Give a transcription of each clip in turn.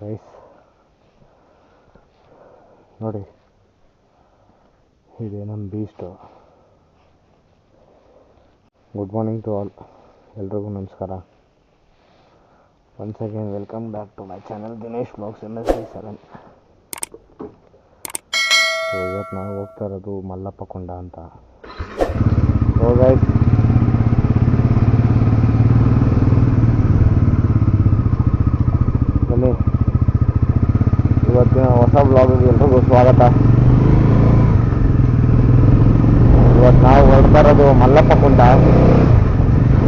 Guys ನೋಡಿ, ಇದೆ ನಮ್ಮ beast. Good morning to all, ಎಲ್ರಿಗೂ ನಮಸ್ಕಾರ. Once again welcome back to my channel Dinesh vlogs MS7. So ಇವತ್ತು ನಾವು ಹೋಗ್ತಾ ಇರೋದು ಮಲ್ಲಪ್ಪ ಕೊಂಡ ಅಂತ. ಸೊ ಗೈಸ್, ಬನ್ನಿ, ಇವತ್ತಿನ ಹೊಸ ಬ್ಲಾಗಿಗೆ ಎಲ್ರಿಗೂ ಸ್ವಾಗತ. ಇವತ್ತು ನಾವು ಹೊರಡ್ತಾ ಇರೋದು ಮಲ್ಲಪ್ಪ ಕೊಂಡ.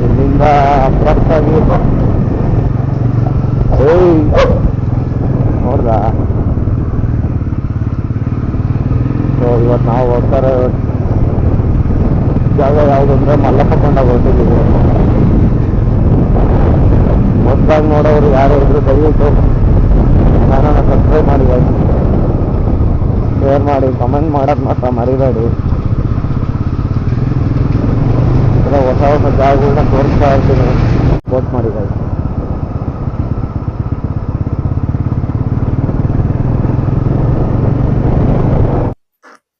ಇಲ್ಲಿಂದ ಅಪ್ರಾಕ್ಟಾಗಿ ನೋಡ್ದ. ಸೊ ಇವತ್ತು ನಾವು ಹೋಗ್ತಾ ಇರೋ ಜಾಗ ಯಾವುದು ಅಂದರೆ ಮಲ್ಲಪ್ಪ ಕೊಂಡಾಗ ಹೊರಟಿದ್ದೀವಿ. ಹೊಸದಾಗಿ ನೋಡೋರು ಯಾರು ಇದ್ರು ದಯವಿಟ್ಟು ಚಾನಲ್ನ ಸಬ್ಸ್ಕ್ರೈಬ್ ಮಾಡಿ, ಶೇರ್ ಮಾಡಿ, ಕಮೆಂಟ್ ಮಾಡೋದು ಮಾತ್ರ ಮರಿಬೇಡಿ. ಹೊಸ ಹೊಸ ಜಾಗಗಳನ್ನ ತೋರಿಸ್ತಾ ಇರ್ತೀನಿ, ಸಪೋರ್ಟ್ ಮಾಡಿ ಗೈಸ್.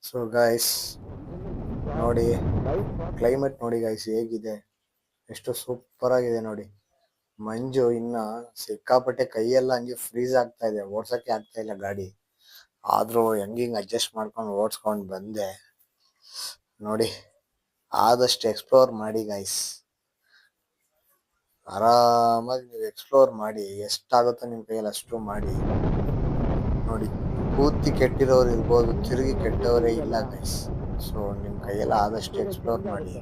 ಸೊ ಗೈಸ್ ನೋಡಿ, ಕ್ಲೈಮೇಟ್ ನೋಡಿ ಗೈಸ್ ಹೇಗಿದೆ, ಎಷ್ಟು ಸೂಪರ್ ಆಗಿದೆ ನೋಡಿ. ಮಂಜು ಇನ್ನ ಸಿಕ್ಕಾಪಟ್ಟೆ, ಕೈಯೆಲ್ಲ ಹಂಗೆ ಫ್ರೀಸ್ ಆಗ್ತಾ ಇದೆ, ಓಡ್ಸಕ್ಕೆ ಆಗ್ತಾ ಇಲ್ಲ ಗಾಡಿ. ಆದ್ರೂ ಹೆಂಗಿಂಗ್ ಅಡ್ಜಸ್ಟ್ ಮಾಡ್ಕೊಂಡು ಓಡಿಸ್ಕೊಂಡು ಬಂದೆ ನೋಡಿ. ಆದಷ್ಟು ಎಕ್ಸ್ಪ್ಲೋರ್ ಮಾಡಿ ಗೈಸ್, ಆರಾಮಾಗಿ ನೀವು ಎಕ್ಸ್ಪ್ಲೋರ್ ಮಾಡಿ, ಎಷ್ಟಾಗುತ್ತೋ ನಿಮ್ಮ ಕೈಯಲ್ಲಿ ಅಷ್ಟು ಮಾಡಿ ನೋಡಿ. ಪೂರ್ತಿ ಕೆಟ್ಟಿರೋರು ಇರ್ಬೋದು, ತಿರುಗಿ ಕೆಟ್ಟವರೇ ಇಲ್ಲ ಗೈಸ್. ಸೊ ನಿಮ್ಮ ಕೈಯೆಲ್ಲ ಆದಷ್ಟು ಎಕ್ಸ್ಪ್ಲೋರ್ ಮಾಡಿ,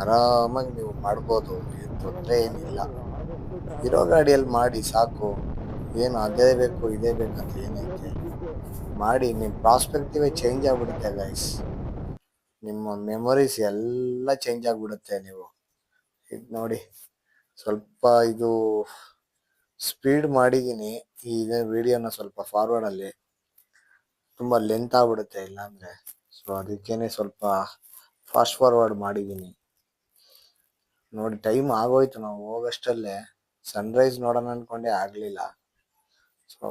ಆರಾಮಾಗಿ ನೀವು ಮಾಡ್ಬೋದು, ಏನು ತೊಂದರೆ ಏನಿಲ್ಲ. ಇರೋ ಗಾಡಿಯಲ್ಲಿ ಮಾಡಿ ಸಾಕು, ಏನು ಅದೇ ಬೇಕು ಇದೇ ಬೇಕಂತ ಏನೈತೆ ಮಾಡಿ. ನಿಮ್ಮ ಪ್ರಾಸ್ಪೆಕ್ಟಿವೇ ಚೇಂಜ್ ಆಗಿಬಿಡುತ್ತೆ ಗೈಸ್, ನಿಮ್ಮ ಮೆಮೊರೀಸ್ ಎಲ್ಲ ಚೇಂಜ್ ಆಗಿಬಿಡುತ್ತೆ. ನೀವು ಇದು ನೋಡಿ, ಸ್ವಲ್ಪ ಇದು ಸ್ಪೀಡ್ ಮಾಡಿದ್ದೀನಿ ಈ ವಿಡಿಯೋನ, ಸ್ವಲ್ಪ ಫಾರ್ವರ್ಡಲ್ಲಿ ತುಂಬ ಲೆಂತ್ ಆಗ್ಬಿಡುತ್ತೆ ಇಲ್ಲಾಂದರೆ. ಸೊ ಅದಕ್ಕೇನೆ ಸ್ವಲ್ಪ ಫಾಸ್ಟ್ ಫಾರ್ವರ್ಡ್ ಮಾಡಿದ್ದೀನಿ ನೋಡಿ. ಟೈಮ್ ಆಗೋಯ್ತು, ನಾವು ಹೋಗೋಷ್ಟಲ್ಲೇ ಸನ್ರೈಸ್ ನೋಡೋಣ ಅಂದ್ಕೊಂಡೆ ಆಗಲಿಲ್ಲ. ಸೊ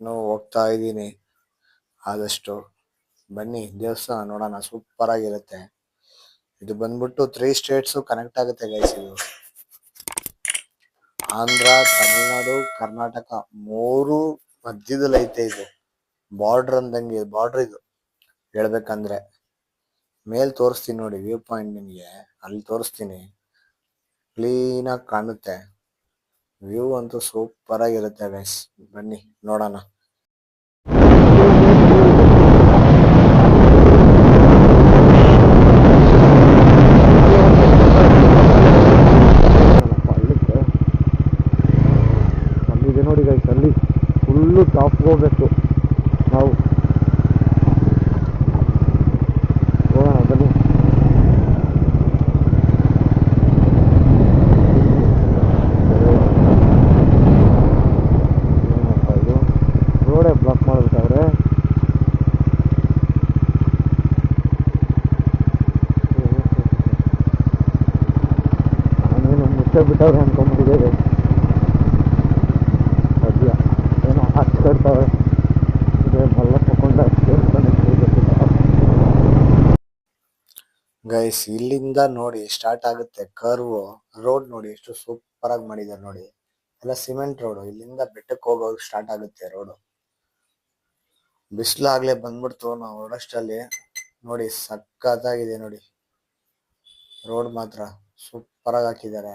ನಾವು ಹೋಗ್ತಾ ಇದ್ದೀನಿ. ಆದಷ್ಟು ಬನ್ನಿ, ದೇವಸ್ಥಾನ ನೋಡೋಣ, ಸೂಪರ್ ಆಗಿರುತ್ತೆ. ಇದು ಬಂದ್ಬಿಟ್ಟು 3 ಸ್ಟೇಟ್ಸು ಕನೆಕ್ಟ್ ಆಗುತ್ತೆ ಗೈಸ್. ಇದು ಆಂಧ್ರ, ತಮಿಳ್ನಾಡು, ಕರ್ನಾಟಕ 3 ಮಧ್ಯದಲ್ಲಿ ಐತೆ. ಇದು ಬಾರ್ಡ್ರ್ ಅಂದಂಗೆ, ಬಾರ್ಡ್ರ್ ಇದು ಹೇಳ್ಬೇಕಂದ್ರೆ. ಮೇಲ್ ತೋರಿಸ್ತೀನಿ ನೋಡಿ, ವ್ಯೂ ಪಾಯಿಂಟ್ ನಿಮಗೆ ಅಲ್ಲಿ ತೋರಿಸ್ತೀನಿ, ಕ್ಲೀನಾಗಿ ಕಾಣುತ್ತೆ. ವ್ಯೂ ಅಂತೂ ಸೂಪರ್ ಆಗಿರುತ್ತೆ ಗೈಸ್, ಬನ್ನಿ ನೋಡೋಣ. ಅಲ್ಲಿದೆ ನೋಡಿ ಗೈಸ್, ಅಲ್ಲಿ ಫುಲ್ಲು ಟಾಪ್ಗೆ ಹೋಗ್ಬೇಕು ನಾವು. ಹೋಗೋಣ ಬನ್ನಿ. ಇದು ರೋಡೇ ಬ್ಲಾಕ್ ಮಾಡ್ಬಿಟ್ಟವ್ರೆ. ನಾನೇನು ಮುಚ್ಚೆ ಬಿಟ್ಟವ್ರೆ ಅನ್ಕೊಂಡ್ಬಿಟ್ಟಿದ್ದೇವೆ. ಸದ್ಯ ಏನೋ ಹಾಕ್ತಿರ್ತಾವೆ. ಇದೆ ಮಲ್ಲಪ್ಪ ಕೊಂಡ ಗೈಸ್. ಇಲ್ಲಿಂದ ನೋಡಿ ಸ್ಟಾರ್ಟ್ ಆಗುತ್ತೆ ಕರ್ವ್. ರೋಡ್ ನೋಡಿ ಎಷ್ಟು ಸೂಪರ್ ಆಗಿ ಮಾಡಿದ್ದಾರೆ ನೋಡಿ, ಎಲ್ಲ ಸಿಮೆಂಟ್ ರೋಡು. ಇಲ್ಲಿಂದ ಬೆಟ್ಟಕ್ಕೆ ಹೋಗೋದು ಸ್ಟಾರ್ಟ್ ಆಗುತ್ತೆ ರೋಡು. ಬಿಸಿಲಾಗ್ಲೇ ಬಂದ್ಬಿಡ್ತು ನಾವು ಹೊರಡಷ್ಟಲ್ಲಿ ನೋಡಿ. ಸಕ್ಕತ್ತಾಗಿದೆ ನೋಡಿ, ರೋಡ್ ಮಾತ್ರ ಸೂಪರ್ ಆಗಿ ಹಾಕಿದ್ದಾರೆ.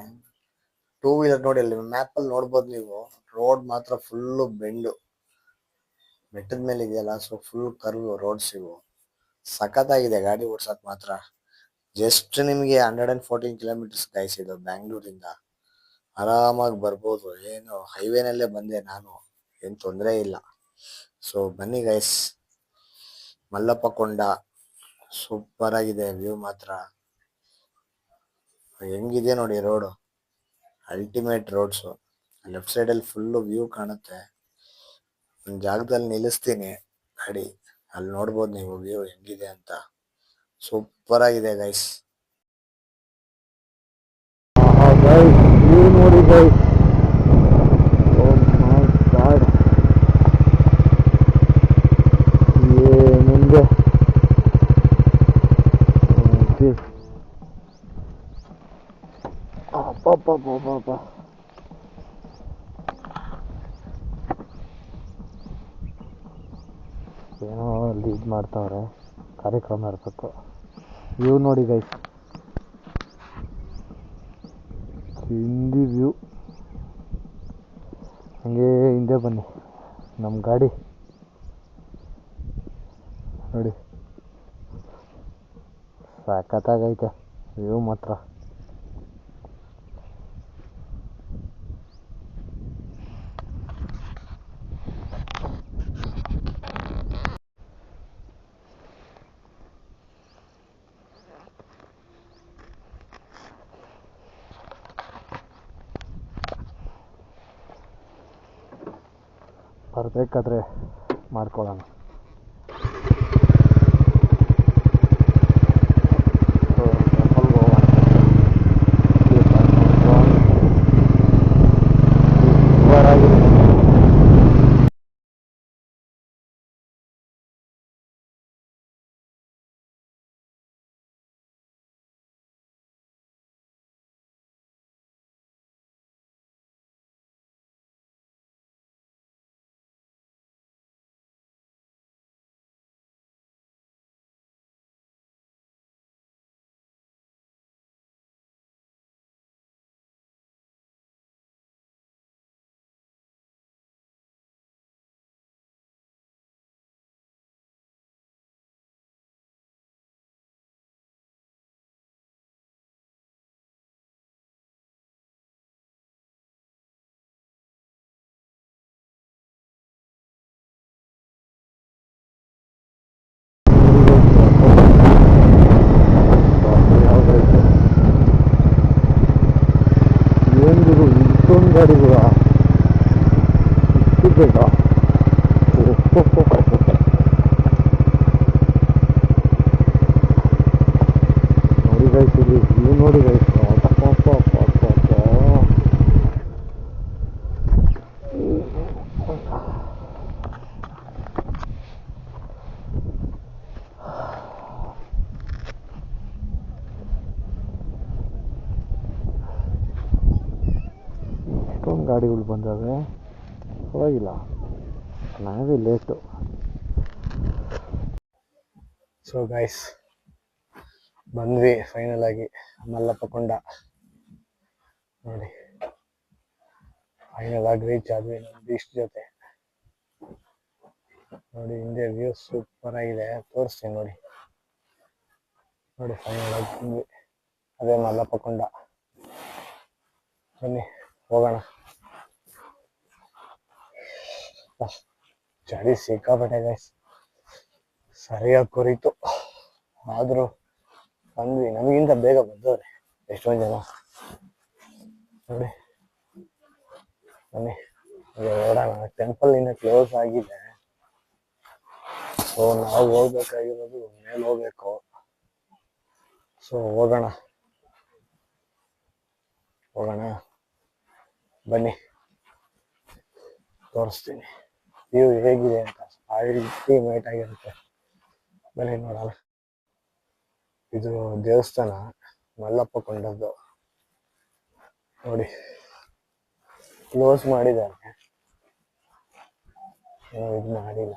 2 ವೀಲರ್ ನೋಡಿ, ಅಲ್ಲಿ ಮ್ಯಾಪಲ್ಲಿ ನೋಡ್ಬೋದು ನೀವು. ರೋಡ್ ಮಾತ್ರ ಫುಲ್ಲು ಬೆಂಡು, ಬೆಟ್ಟದ ಮೇಲೆ ಇದೆಯಲ್ಲ, ಸೊ ಫುಲ್ ಕರ್ವ್ ರೋಡ್ಸ್ ಇವು. ಸಖತ್ತಾಗಿದೆ ಗಾಡಿ ಓಡ್ಸಕ್ ಮಾತ್ರ. ಜಸ್ಟ್ ನಿಮಗೆ 114 ಕಿಲೋಮೀಟರ್ಸ್ ಗೈಸ್ ಇದು ಬ್ಯಾಂಗ್ಳೂರಿಂದ. ಆರಾಮಾಗಿ ಬರ್ಬೋದು, ಏನು ಹೈವೇನಲ್ಲೇ ಬಂದೆ ನಾನು, ಏನು ತೊಂದರೆ ಇಲ್ಲ. ಸೊ ಬನ್ನಿ ಗೈಸ್, ಮಲ್ಲಪ್ಪ ಕೊಂಡ ಸೂಪರ್ ಆಗಿದೆ. ವ್ಯೂ ಮಾತ್ರ ಹೆಂಗಿದೆ ನೋಡಿ, ರೋಡು ಅಲ್ಟಿಮೇಟ್ ರೋಡ್ಸು. ಲೆಫ್ಟ್ ಸೈಡಲ್ಲಿ ಫುಲ್ಲು ವ್ಯೂ ಕಾಣುತ್ತೆ. ಒಂದು ಜಾಗದಲ್ಲಿ ನಿಲ್ಲಿಸ್ತೀನಿ ಗಾಡಿ, ಅಲ್ಲಿ ನೋಡ್ಬೋದು ನೀವು ವ್ಯೂ ಹೆಂಗಿದೆ ಅಂತ. ಸೂಪರ್ ಆಗಿದೆ ಗೈಸ್. ವ್ಯೂ ನೋಡಿ ಗೈಸ್, ಓ ಮೈ ಗಾಡ್. ಏನೋ ಅಲ್ಲಿ ಇದು ಮಾಡ್ತಾವ್ರೆ, ಕಾರ್ಯಕ್ರಮ ಇರಬೇಕು. ವ್ಯೂ ನೋಡಿ ಗೈಸ್, ಹಿಂದಿ ವ್ಯೂ. ಹಂಗೆ ಹಿಂದೆ ಬನ್ನಿ, ನಮ್ಮ ಗಾಡಿ ನೋಡಿ, ಸಖತ್ತಾಗೈತೆ ವ್ಯೂ ಮಾತ್ರ. ಬರಬೇಕಾದ್ರೆ ಮಾಡ್ಕೊಳ್ಳೋಣ. ಇಷ್ಟೊಂದು ಗಾಡಿಗಳು ಇಷ್ಟು ಬೇಗ ನೋಡಿ ಗೈಸ್, ಇಲ್ಲಿ ವ್ಯೂ ನೋಡಿ ಗೈಸ್. ಇಷ್ಟೊಂದು ಗಾಡಿಗಳು ಬಂದಾವೆ, ಪರವಾಗಿಲ್ಲ, ನಾವೇ ಲೇಟು. ಸೊ ಗೈಸ್, ಬಂದ್ವಿ ಫೈನಲ್ ಆಗಿ ಮಲ್ಲಪ್ಪ ಕೊಂಡ. ನೋಡಿ, ಫೈನಲ್ ಆಗಿ ರೀಚ್ ಆದ್ವಿ ನಮ್ಮ ಬೀಚ್ ಜೊತೆ. ನೋಡಿ ಹಿಂದೆ ವ್ಯೂ ಸೂಪರ್ ಆಗಿದೆ, ತೋರಿಸ್ತೀನಿ ನೋಡಿ. ನೋಡಿ ಫೈನಲ್ ಆಗಿ ಬಂದ್ವಿ, ಅದೇ ಮಲ್ಲಪ್ಪ ಕೊಂಡ. ಬನ್ನಿ ಹೋಗೋಣ. ಚಳಿ ಸಿಕ್ಕಾಪಟ್ಟೆ ಗೈಸ್, ಸರಿಯಾಗಿ ಕೊರಿತು. ಆದ್ರೂ ಬಂದ್ವಿ, ನಮಗಿಂತ ಬೇಗ ಬಂದವ್ರೆ ಎಷ್ಟೊಂದು ಜನ. ನೋಡಿ ಬನ್ನಿ ಓಡೋಣ. ಟೆಂಪಲ್ ಇನ್ನು ಕ್ಲೋಸ್ ಆಗಿದೆ, ಸೊ ನಾವು ಹೋಗ್ಬೇಕಾಗಿರೋದು ಮೇಲೆ ಹೋಗ್ಬೇಕು. ಸೊ ಹೋಗೋಣ ಬನ್ನಿ, ತೋರಿಸ್ತೀನಿ ವ್ಯೂ ಹೇಗಿದೆ ಅಂತ. ಅಲ್ಟಿಮೇಟ್ ಆಗಿರುತ್ತೆ, ಬನ್ನಿ ನೋಡೋಣ. ಇದು ದೇವಸ್ಥಾನ ಮಲ್ಲಪ್ಪ ಕೊಂಡದ್ದು. ನೋಡಿ ಕ್ಲೋಸ್ ಮಾಡಿದ್ದಾರೆ, ಇದು ಮಾಡಿಲ್ಲ.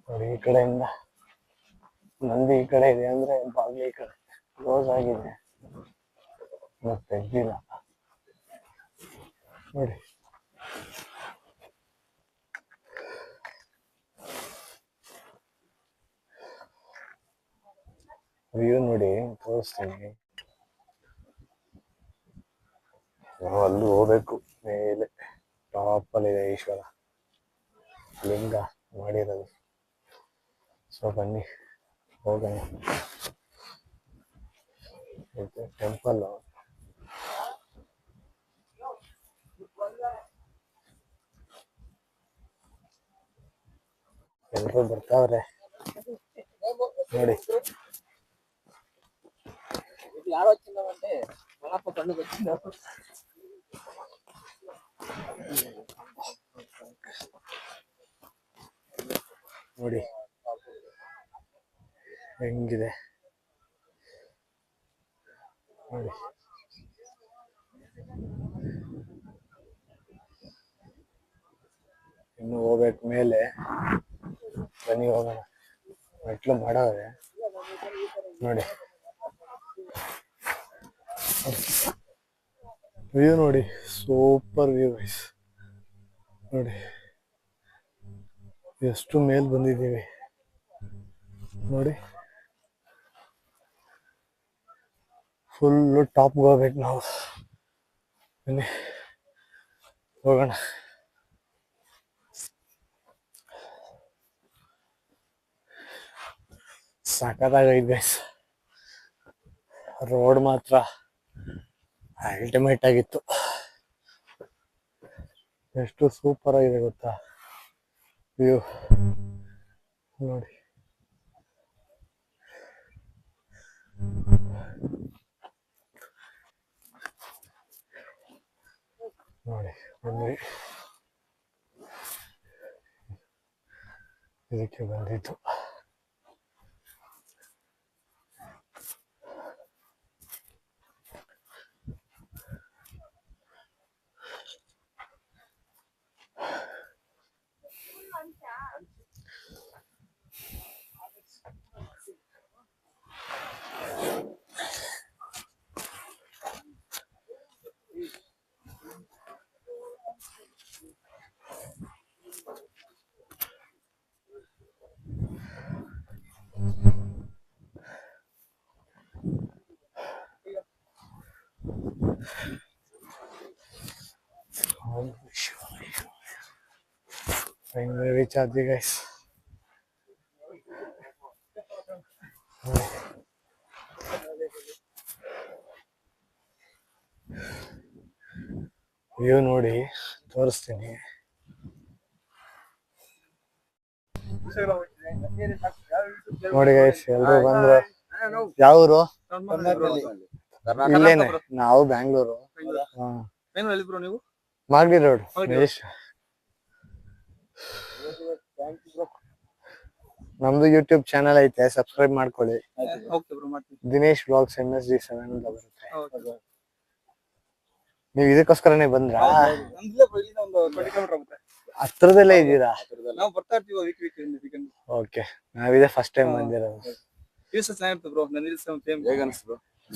ನೋಡಿ ಈ ಕಡೆಯಿಂದ ನಂದಿ ಈ ಕಡೆ ಇದೆ ಅಂದ್ರೆ ಬಾಗ್ಲಿ ಈ ಕಡೆ ಕ್ಲೋಸ್ ಆಗಿದೆ, ಮತ್ತೆ ತೆಗ್ದಿಲ್ಲ. ನೋಡಿ ವ್ಯೂ ನೋಡಿ, ತೋರಿಸ್ತೀನಿ. ನಾವು ಅಲ್ಲಿ ಹೋಗ್ಬೇಕು, ಮೇಲೆ ಟಾಪಲ್ಲಿದೆ ಈಶ್ವರ ಲಿಂಗ ಮಾಡಿರೋದು. ಸೊ ಬನ್ನಿ ಹೋಗೋಣ. ಟೆಂಪಲ್ ಎಲ್ಲರೂ ಬರ್ತಾವ್ರೆ ನೋಡಿ. ಯಾರೋ ಚಿನ್ನವಂತೆ ಮಲ್ಲಪ್ಪ ಕಣ್ಣು ಗೊತ್ತಿಲ್ಲ. ನೋಡಿ ಹೆಂಗಿದೆ ನೋಡಿ. ಇನ್ನು ಹೋಗ್ಬೇಕು ಮೇಲೆ, ಬನ್ನಿ ಹೋಗೋಣ. ಮೆಟ್ಲು ಮಾಡವ್ರೆ ನೋಡಿ. ವ್ಯೂ ನೋಡಿ, ಸೂಪರ್ ವ್ಯೂ ಗೈಸ್. ನೋಡಿ ಎಷ್ಟು ಮೇಲ್ ಬಂದಿದ್ದೀವಿ ನೋಡಿ. ಫುಲ್ಲು ಟಾಪ್ಗೆ ಹೋಗ್ಬೇಕು ನಾವು. ಬನ್ನಿ ಹೋಗೋಣ. ಸಖತ್ತಾಗೈತೆ ಗೈಸ್. ರೋಡ್ ಮಾತ್ರ ಅಲ್ಟಿಮೇಟ್ ಆಗಿತ್ತು. ಎಷ್ಟು ಸೂಪರ್ ಆಗಿದೆ ಗೊತ್ತಾ ವ್ಯೂ ನೋಡಿ. ನೋಡಿ ಬಂದ್ವಿ, ಇದಕ್ಕೆ ಬಂದಿತ್ತು. Finally reach out there guys. View ನೋಡಿ ತೋರಿಸ್ತೀನಿ. ನೋಡಿ ಗೈಸ್, ಎಲ್ರು ಬಂದ್ರು. ಯಾವೂರು? ಇಲ್ಲೇನೆ, ನಾವು ಬ್ಯಾಂಗ್ಳೂರು. ಮಾಗಡಿ ರೋಡ್. ನಮ್ದು ಯೂಟ್ಯೂಬ್ ಚಾನಲ್ ಐತೆ, ಸಬ್ಸ್ಕ್ರೈಬ್ ಮಾಡ್ಕೊಳ್ಳಿ. ದಿನೇಶ್ ವ್ಲಾಗ್ಸ್ MSD7 ಅಂತ ಬರುತ್ತೆ. ನೀವು ಇದಕ್ಕೋಸ್ಕರನೇ ಬಂದ್ರಾ? ಹತ್ರದಲ್ಲೇ ಇದ್ದೀರಾ? ಓಕೆ, ನಾವಿದೆ ಫಸ್ಟ್ ಟೈಮ್ ಬಂದಿರೋದು.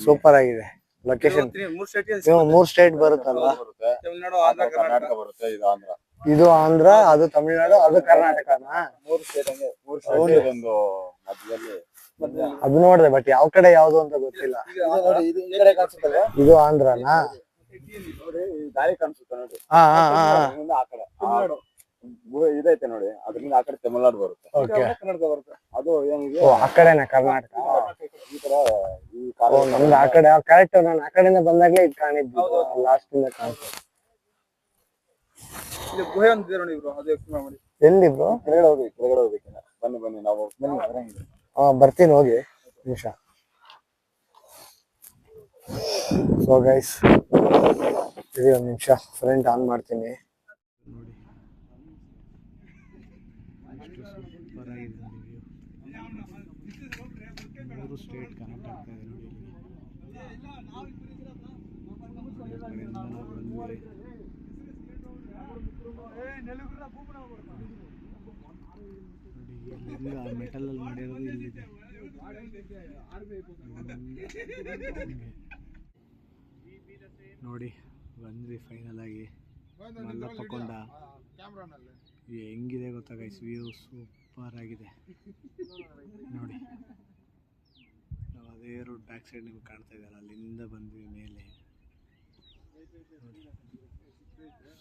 ಸೂಪರ್ ಆಗಿದೆ ಲೊಕೇಶನ್. ಮೂರ್ ಸ್ಟೇಟ್ ಬರುತ್ತಲ್ವಾ? ಇದು ಆಂಧ್ರ, ಅದು ತಮಿಳ್ನಾಡು, ಅದು ಕರ್ನಾಟಕನಾ? ಅದು ನೋಡಿದೆ, ಬಟ್ ಯಾವ ಕಡೆ ಯಾವ್ದು ಅಂತ ಗೊತ್ತಿಲ್ಲ. ಇದು ಆಂಧ್ರನಾ? ದಾರಿ ಕಾಣಿಸುತ್ತೆ ನೋಡಿ. ಇದೈತೆ ನೋಡಿ, ಅದರಿಂದ ಆ ಕಡೆ ತಮಿಳ್ನಾಡು ಬರುತ್ತೆ, ಕರ್ನಾಟಕ ಬರುತ್ತೆ. ಅದು ಏನಿದೆ ಆ ಕಡೆನಾ ಕರ್ನಾಟಕ? ಈ ತರ ನಮ್ದು ಆ ಕಡೆ ಕರೆಕ್ಟ್. ನಾನು ಆ ಕಡೆಯಿಂದ ಬಂದಾಗ್ಲೇ ಇದು ಕಾಣಿದ್ದು, ಲಾಸ್ಟ್ ಇಂದ ಕಾಣಿಸ್ತು. ಎಲ್ಲಿ ಬ್ರೋ? ಕೆಳಗಡೆ ಹೋಗ್ಬೇಕಿಲ್ಲ. ಬನ್ನಿ ನಾವು ಬರ್ತೀನಿ, ಹೋಗಿ ನಿಮಿಷ. ಸೊ ಗೈಸ್, ಇದು ಒಂದು ನಿಮಿಷ ಫ್ರಂಟ್ ಆನ್ ಮಾಡ್ತೀನಿ. ನೋಡಿ ಎಷ್ಟು ಸೂಪರ್ ಆಗಿದೆ ನೋಡಿ. ಮೂರು ಸ್ಟೇಟ್ ಕನೆಕ್ಟ್ ಆಗ್ತಾ ಇದೆ ನೋಡಿ. ನೋಡಿ ಮೆಟಲ್ ಅಲ್ಲಿ ಮಾಡಿರೋದು ಇಲ್ಲಿದೆ. ನೋಡಿ ಬಂದ್ವಿ ಫೈನಲ್ ಆಗಿ ಮಲ್ಲಪ್ಪ ಕೊಂಡ. ಹೆಂಗಿದೆ ಗೊತ್ತಾ ಗೈಸ್, ವ್ಯೂ ಸೂಪರ್ ಆಗಿದೆ ನೋಡಿ. ನಾವು ಅದೇ ರೋಡ್ ಬ್ಯಾಕ್ ಸೈಡ್ ನಿಮ್ಗೆ ಕಾಣ್ತಾ ಇದೆಯಲ್ಲ, ಅಲ್ಲಿಂದ ಬಂದ್ವಿ ಮೇಲೆ.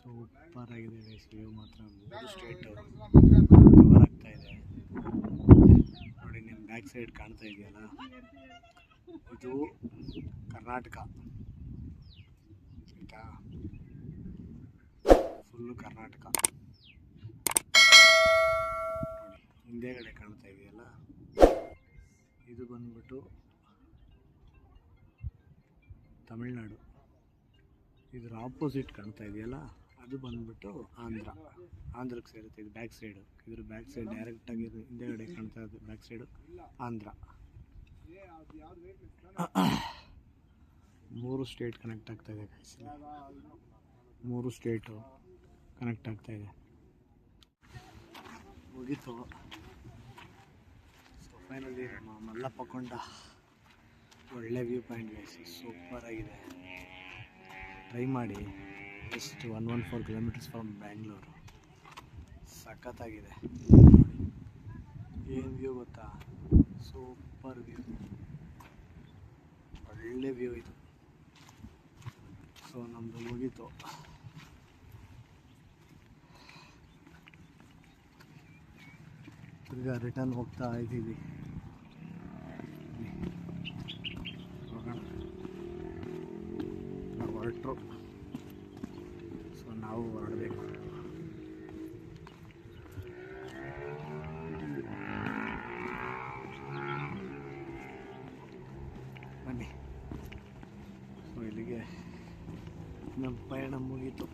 ಸೂಪರ್ ಆಗಿದೆ ಗೈಸ್, ವ್ಯೂ ಮಾತ್ರ ಮೂರು ಸ್ಟೇಟ್ ಕವರ್ ಆಗ್ತಾ ಇದೆ ನೋಡಿ. ನಿಮ್ಮ ಬ್ಯಾಕ್ ಸೈಡ್ ಕಾಣ್ತಾ ಇದೆಯಲ್ಲ, ಇದು ಕರ್ನಾಟಕ ಆಯಿತಾ, ಫುಲ್ಲು ಕರ್ನಾಟಕ ನೋಡಿ. ಹಿಂದೆಗಡೆ ಕಾಣ್ತಾ ಇದೆಯಲ್ಲ, ಇದು ಬಂದ್ಬಿಟ್ಟು ತಮಿಳ್ನಾಡು. ಇದ್ರ ಆಪೋಸಿಟ್ ಕಾಣ್ತಾ ಇದೆಯಲ್ಲ, ಅದು ಬಂದ್ಬಿಟ್ಟು ಆಂಧ್ರಕ್ಕೆ ಸೇರುತ್ತೆ. ಇದು ಬ್ಯಾಕ್ ಸೈಡು, ಇದ್ರ ಬ್ಯಾಕ್ ಸೈಡ್ ಡೈರೆಕ್ಟಾಗಿ ಹಿಂದೆಗಡೆ ಕಾಣ್ತಾ ಇರೋದು back side Andhra. 3 state connect ಆಗ್ತಾಯಿದೆ ಗೈಸ್. 3 ಸ್ಟೇಟು ಕನೆಕ್ಟ್ ಆಗ್ತಾಯಿದೆ. ಮುಗೀತು. ಸೊ ಫೈನಲಿ ನಮ್ಮ ಮಲ್ಲಪ್ಪ ಕೊಂಡ ಒಳ್ಳೆ ವ್ಯೂ ಪಾಯಿಂಟ್ ಗೈಸ್, ಸೂಪರ್ ಆಗಿದೆ. ಟ್ರೈ ಮಾಡಿ. Just 114 kilometres from Bangalore. ಸಖತ್ತಾಗಿದೆ. ಏನು ವ್ಯೂ ಗೊತ್ತಾ, ಸೂಪರ್ ವ್ಯೂ, ಒಳ್ಳೆ ವ್ಯೂ ಇದು. ಸೊ ನಮ್ಮದು ಮುಗೀತು. ತಿರ್ಗಾ ರಿಟರ್ನ್ ಹೋಗ್ತಾ ಇದ್ದೀವಿ. ಹೋಗೋಣ. ನಾವು ಹೊರಟರು. ಸೊ ನಾವು ಹೊರಡಬೇಕು. ಬನ್ನಿ. ಸೊ ಇಲ್ಲಿಗೆ ನಮ್ಮ ಪಯಣ ಮುಗೀತು.